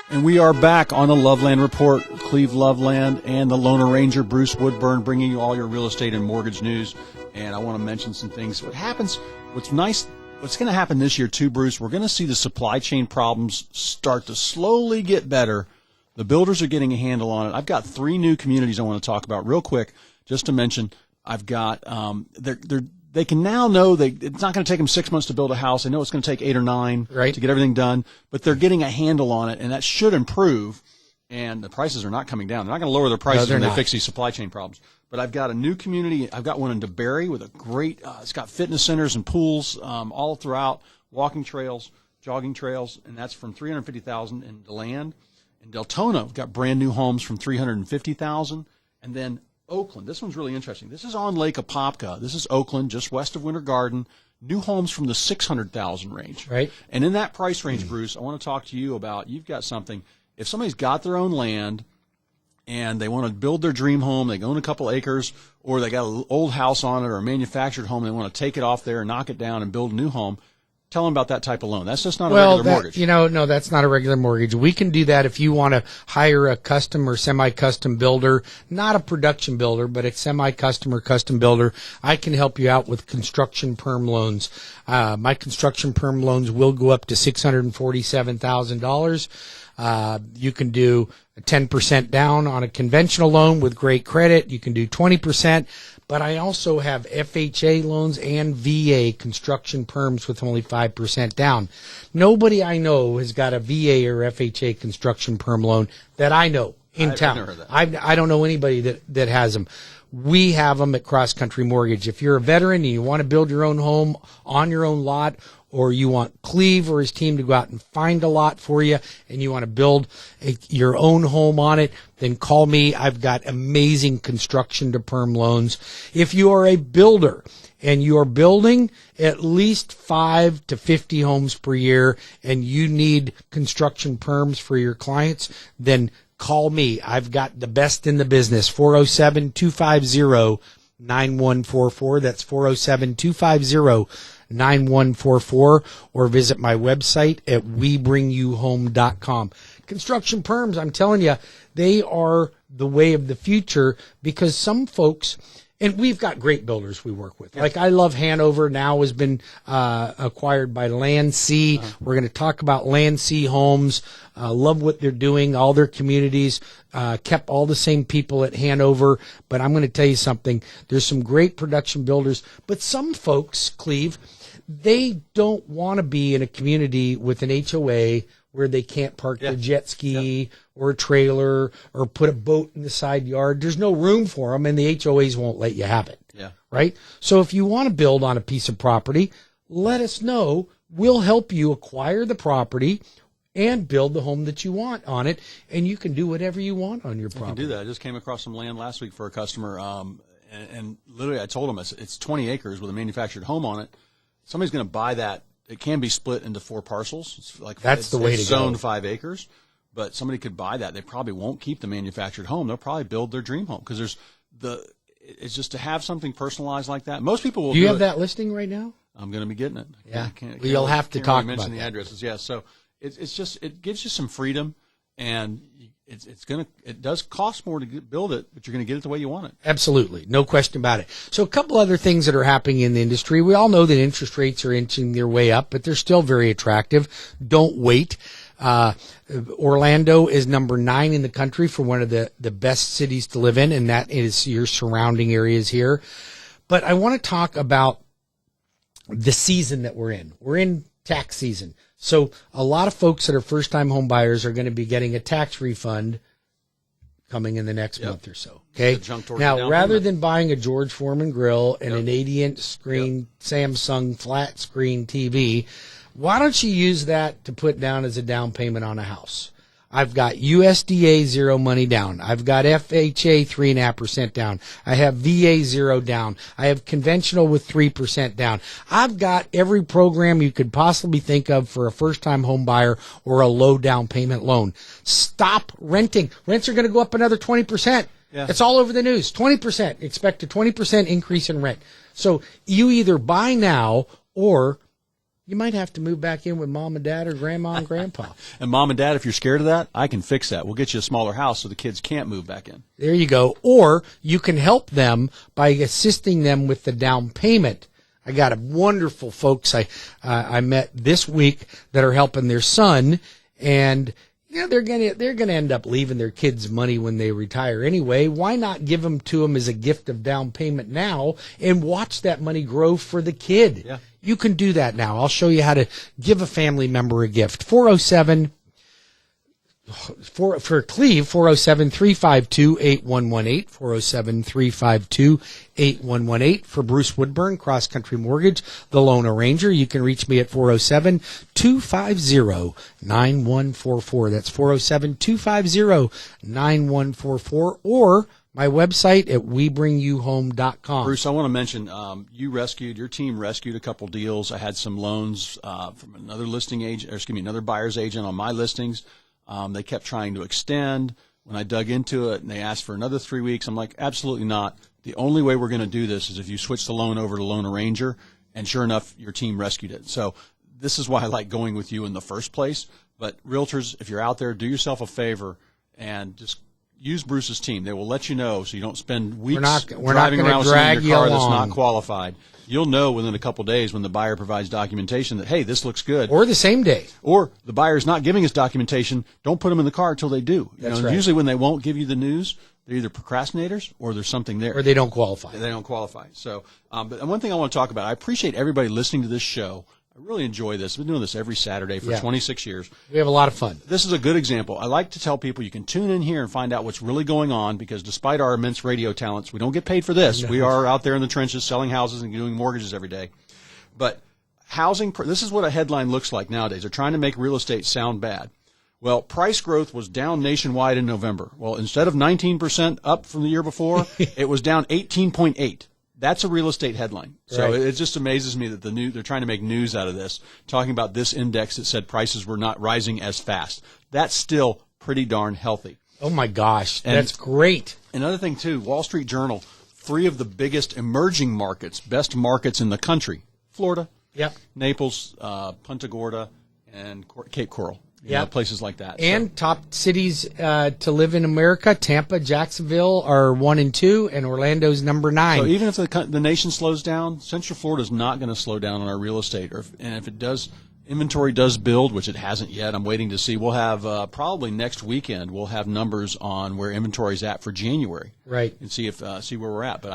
And we are back on the Loveland Report. Cleve Loveland and the Loner Ranger, Bruce Woodburn, bringing you all your real estate and mortgage news. And I want to mention some things. What's nice, what's going to happen this year too, Bruce, we're going to see the supply chain problems start to slowly get better. The builders are getting a handle on it. I've got 3 new communities I want to talk about real quick, just to mention. I've got, they can now know it's not going to take them 6 months to build a house. They know it's going to take 8 or 9 to get everything done, but they're getting a handle on it, and that should improve. And the prices are not coming down. They're not going to lower their prices when they fix these supply chain problems. But I've got a new community. I've got one in DeBerry with a great, it's got fitness centers and pools all throughout, walking trails, jogging trails, and that's from $350,000 in DeLand. In Deltona, we've got brand new homes from $350,000, and then Oakland. This one's really interesting. This is on Lake Apopka. This is Oakland, just west of Winter Garden. New homes from the $600,000 range. Right. And in that price range, Bruce, I want to talk to you about. You've got something. If somebody's got their own land and they want to build their dream home, they own a couple acres, or they got an old house on it or a manufactured home, and they want to take it off there and knock it down and build a new home. Tell them about that type of loan. That's just not a regular mortgage. No, that's not a regular mortgage. We can do that if you want to hire a custom or semi-custom builder, not a production builder, but a semi-custom or custom builder. I can help you out with construction perm loans. My construction perm loans will go up to $647,000. You can do 10% down on a conventional loan with great credit. You can do 20%. But I also have FHA loans and VA construction perms with only 5% down. Nobody I know has got a VA or FHA construction perm loan that I know in town. I've never heard that. I don't know anybody that has them. We have them at CrossCountry Mortgage. If you're a veteran and you want to build your own home on your own lot, or you want Cleve or his team to go out and find a lot for you, and you want to build your own home on it, then call me. I've got amazing construction to perm loans. If you are a builder and you are building at least 5 to 50 homes per year and you need construction perms for your clients, then call me. I've got the best in the business. 407-250-9144. That's 407-250-9144, or visit my website at webringyouhome.com. Construction perms, I'm telling you, they are the way of the future, because some folks, and we've got great builders we work with. Like I love Hanover, now has been acquired by Land C. We're going to talk about Land C Homes. Love what they're doing. All their communities kept all the same people at Hanover. But I'm going to tell you something. There's some great production builders. But some folks, Cleve, they don't want to be in a community with an HOA where they can't park their jet ski or a trailer or put a boat in the side yard. There's no room for them, and the HOAs won't let you have it. Yeah. Right? So if you want to build on a piece of property, let us know. We'll help you acquire the property and build the home that you want on it, and you can do whatever you want on your property. You can do that. I just came across some land last week for a customer, and literally I told him it's 20 acres with a manufactured home on it. Somebody's going to buy that. It can be split into 4 parcels. It's like that's the way to go. It's zoned 5 acres, but somebody could buy that. They probably won't keep the manufactured home. They'll probably build their dream home, because it's just to have something personalized like that. Most people will. Do you have that listing right now? I'm going to be getting it. Yeah, you'll have to talk about the addresses. Yeah, so it's just, it gives you some freedom, and it does cost more to build it, but you're going to get it the way you want it. Absolutely. No question about it. So a couple other things that are happening in the industry. We all know that interest rates are inching their way up, but they're still very attractive. Don't wait. Orlando is number 9 in the country for one of the best cities to live in, and that is your surrounding areas here. But I want to talk about the season that we're in. We're in tax season. So a lot of folks that are first-time home buyers are going to be getting a tax refund coming in the next month or so. Okay. Now, rather than buying a George Foreman grill and an 80-inch screen Samsung flat screen TV, why don't you use that to put down as a down payment on a house? I've got USDA 0 money down. I've got FHA 3.5% down. I have VA 0 down. I have conventional with 3% down. I've got every program you could possibly think of for a first-time home buyer or a low down payment loan. Stop renting. Rents are going to go up another 20%. Yeah. It's all over the news. 20%. Expect a 20% increase in rent. So you either buy now or you might have to move back in with mom and dad or grandma and grandpa. And mom and dad, if you're scared of that, I can fix that. We'll get you a smaller house so the kids can't move back in. There you go. Or you can help them by assisting them with the down payment. I got a wonderful folks I met this week that are helping their son, and they're gonna end up leaving their kids money when they retire anyway. Why not give them to them as a gift of down payment now and watch that money grow for the kid? Yeah. You can do that now. I'll show you how to give a family member a gift. 407 for Cleve, 407-352-8118, 407-352-8118. For Bruce Woodburn, CrossCountry Mortgage, the loan arranger, you can reach me at 407-250-9144. That's 407-250-9144, or my website at WeBringYouHome.com. Bruce, I want to mention your team rescued a couple deals. I had some loans from another another buyer's agent on my listings. They kept trying to extend. When I dug into it and they asked for another 3 weeks, I'm like, absolutely not. The only way we're going to do this is if you switch the loan over to Loan Arranger, and sure enough, your team rescued it. So this is why I like going with you in the first place. But realtors, if you're out there, do yourself a favor and just use Bruce's team. They will let you know so you don't spend weeks driving around with someone in your car that's not qualified. You'll know within a couple days when the buyer provides documentation that, hey, this looks good. Or the same day. Or the buyer's not giving us documentation. Don't put them in the car until they do. That's right. Usually when they won't give you the news, they're either procrastinators or there's something there. Or they don't qualify. They don't qualify. So, but one thing I want to talk about, I appreciate everybody listening to this show. I really enjoy this. I've been doing this every Saturday for 26 years. We have a lot of fun. This is a good example. I like to tell people you can tune in here and find out what's really going on, because despite our immense radio talents, we don't get paid for this. No. We are out there in the trenches selling houses and doing mortgages every day. But this is what a headline looks like nowadays. They're trying to make real estate sound bad. Well, price growth was down nationwide in November. Well, instead of 19% up from the year before, it was down 18.8%. That's a real estate headline. So It just amazes me that they're trying to make news out of this, talking about this index that said prices were not rising as fast. That's still pretty darn healthy. Oh, my gosh. That's great. Another thing, too, Wall Street Journal, 3 of the biggest emerging markets, best markets in the country, Florida, Naples, Punta Gorda, and Cape Coral. Places like that. And top cities to live in America, Tampa, Jacksonville are 1 and 2, and Orlando's number 9. So even if the nation slows down, Central Florida is not going to slow down on our real estate. And if it does, inventory does build, which it hasn't yet. I'm waiting to see. We'll have probably next weekend. We'll have numbers on where inventory is at for January, right? And see where we're at. But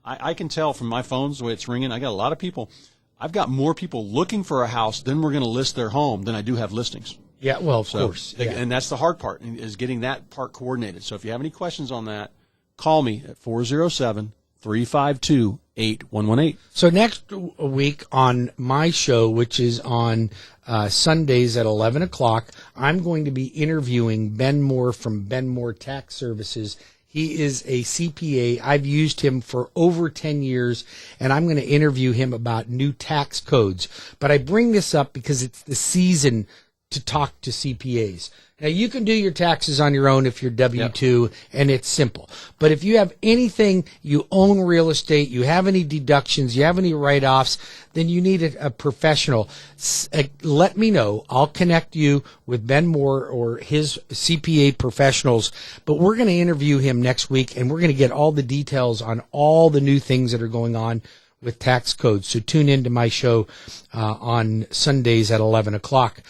I can tell from my phones the way it's ringing. I got a lot of people. I've got more people looking for a house than we're going to list their home than I do have listings. Yeah, well, of course. And that's the hard part, is getting that part coordinated. So if you have any questions on that, call me at 407-352-8118. So next week on my show, which is on Sundays at 11 o'clock, I'm going to be interviewing Ben Moore from Ben Moore Tax Services. He is a CPA. I've used him for over 10 years, and I'm going to interview him about new tax codes. But I bring this up because it's the season to talk to CPAs. Now, you can do your taxes on your own if you're W-2, and it's simple. But if you have anything, you own real estate, you have any deductions, you have any write-offs, then you need a professional. Let me know. I'll connect you with Ben Moore or his CPA professionals. But we're going to interview him next week, and we're going to get all the details on all the new things that are going on with tax codes. So tune into my show on Sundays at 11 o'clock.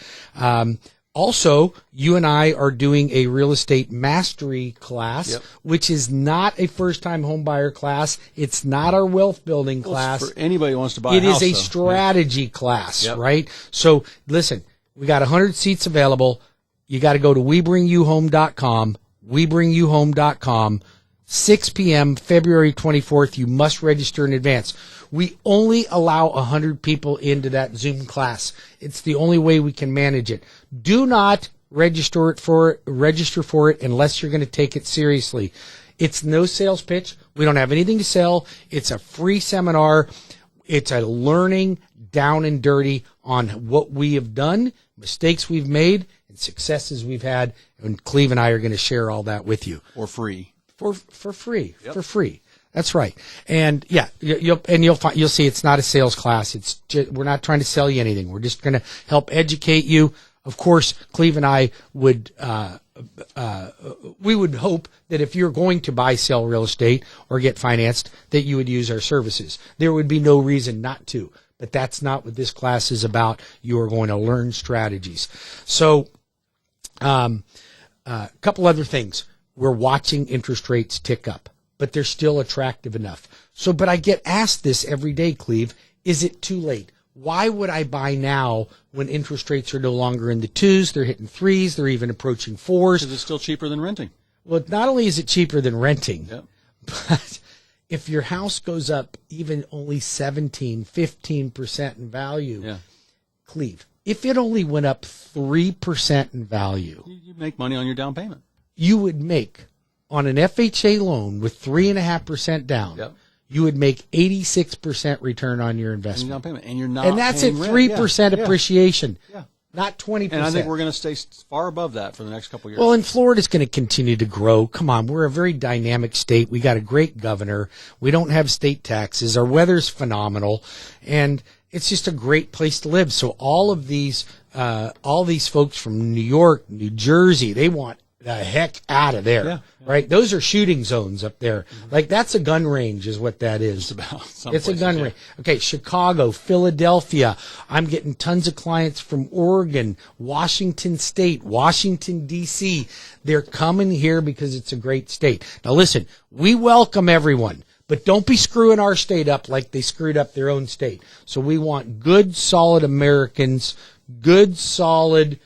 Also, you and I are doing a real estate mastery class, which is not a first-time home buyer class. It's not our wealth building class. It's for anybody who wants to buy a house. It is a strategy class, right? So listen, we got 100 seats available. You got to go to WeBringYouHome.com, WeBringYouHome.com. 6 p.m., February 24th. You must register in advance. We only allow 100 people into that Zoom class. It's the only way we can manage it. Do not register for it unless you're going to take it seriously. It's no sales pitch. We don't have anything to sell. It's a free seminar. It's a learning down and dirty on what we have done, mistakes we've made, and successes we've had. And Cleve and I are going to share all that with you. For free. For free. For free. That's right. And yeah, you'll see it's not a sales class. We're not trying to sell you anything. We're just going to help educate you. Of course, Cleve and I would we would hope that if you're going to buy, sell real estate or get financed, that you would use our services. There would be no reason not to. But that's not what this class is about. You are going to learn strategies. So, a couple other things. We're watching interest rates tick up, but they're still attractive enough. So, but I get asked this every day, Cleve. Is it too late? Why would I buy now when interest rates are no longer in the 2s? They're hitting 3s. They're even approaching 4s. Because it's still cheaper than renting. Well, not only is it cheaper than renting, Yep. but if your house goes up even only 17, 15% in value, Yeah. Cleve, if it only went up 3% in value, You make money on your down payment. you would make on an FHA loan with 3.5% down. Yep. You would make 86% return on your And investment. down payment. And you're not And that's at paying rent. 3% Yeah. appreciation, Yeah. not 20%. And I think we're going to stay far above that for the next couple of years. Well, and Florida's going to continue to grow. Come on, we're a very dynamic state. We got a great governor. We don't have state taxes. Our weather's phenomenal, and it's just a great place to live. So all these folks from New York, New Jersey, they want the heck out of there, Yeah. right? Those are shooting zones up there. Like that's a gun range, is what that is. It's about some It's a places, gun yeah. range. Okay, Chicago, Philadelphia. I'm getting tons of clients from Oregon, Washington State, Washington, D.C. They're coming here because it's a great state. Now listen, we welcome everyone, but don't be screwing our state up like they screwed up their own state. So we want good, solid Americans, good, solid,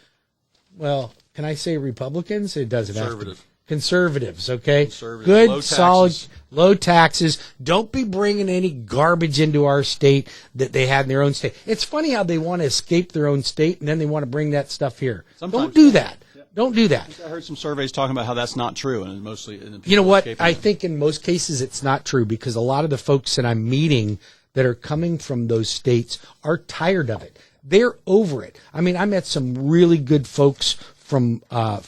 well, can I say Republicans? It doesn't have to. Conservative. Conservatives, okay? Conservative. Good, Low solid, taxes. low taxes. Don't be bringing any garbage into our state that they had in their own state. It's funny how they want to escape their own state and then they want to bring that stuff here. Sometimes, Don't do yeah. that. Yeah. Don't do that. I heard some surveys talking about how that's not true, and mostly. You know what? I think in most cases it's not true because a lot of the folks that I'm meeting that are coming from those states are tired of it. They're over it. I mean, I met some really good folks from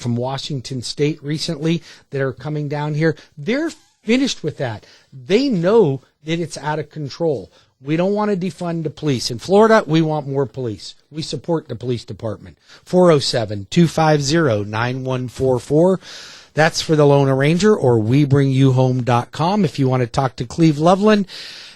Washington State recently that are coming down here. They're finished with that. They know that it's out of control. We don't want to defund the police. In Florida, we want more police. We support the police department. 407-250-9144. That's for the Loan Arranger, or WeBringYouHome.com. If you want to talk to Cleve Loveland,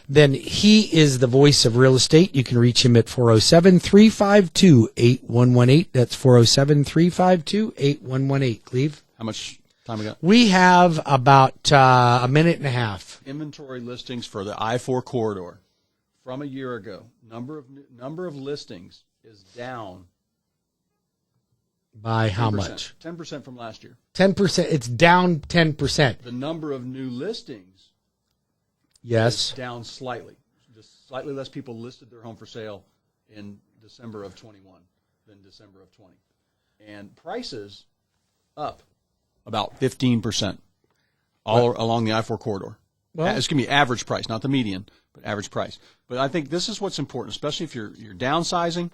then he is the voice of real estate. You can reach him at 407-352-8118. That's 407-352-8118. Cleve? How much time we got? We have about a minute and a half. Inventory listings for the I-4 corridor from a year ago. Number of listings is down. By how 10%. much? 10% from last year. 10%. It's down 10%. The number of new listings Yes. is down slightly. Just slightly less people listed their home for sale in December of 21 than December of 20. And prices up about 15% along the I-4 corridor. Well- It's going to be average price, not the median, but average price. But I think this is what's important, especially if you're downsizing.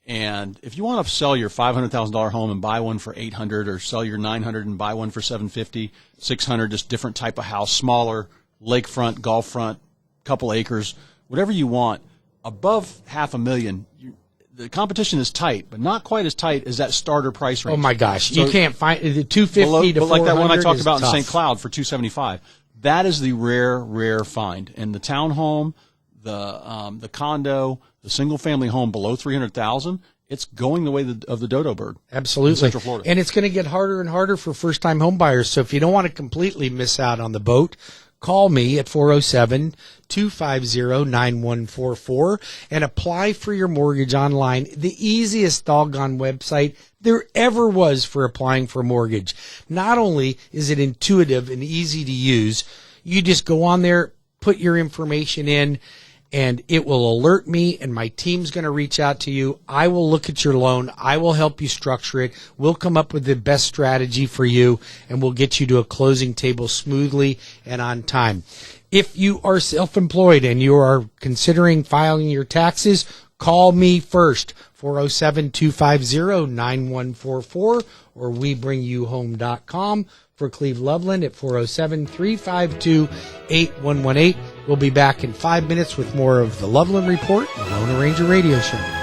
And if you want to sell your $500,000 home and buy one for $800, or sell your $900 and buy one for $750, $600, just different type of house, smaller, lakefront, golf front, couple acres, whatever you want, above $500,000, the competition is tight, but not quite as tight as that starter price range. Oh my gosh, So you can't find the 250 below, to but 400. like that one I talked is about tough. in St. Cloud for $275. That is the rare find. And the townhome, the condo, the single family home below $300,000, it's going the way of the dodo bird. Absolutely. In Central Florida. And it's going to get harder and harder for first-time home buyers. So if you don't want to completely miss out on the boat, call me at 407-250-9144 and apply for your mortgage online. The easiest doggone website there ever was for applying for a mortgage. Not only is it intuitive and easy to use, you just go on there, put your information in, and it will alert me, and my team's going to reach out to you. I will look at your loan. I will help you structure it. We'll come up with the best strategy for you, and we'll get you to a closing table smoothly and on time. If you are self-employed and you are considering filing your taxes, call me first, 407-250-9144, or WeBringYouHome.com, for Cleve Loveland at 407-352-8118. We'll be back in 5 minutes with more of the Loveland Report, the Lone Ranger Radio Show.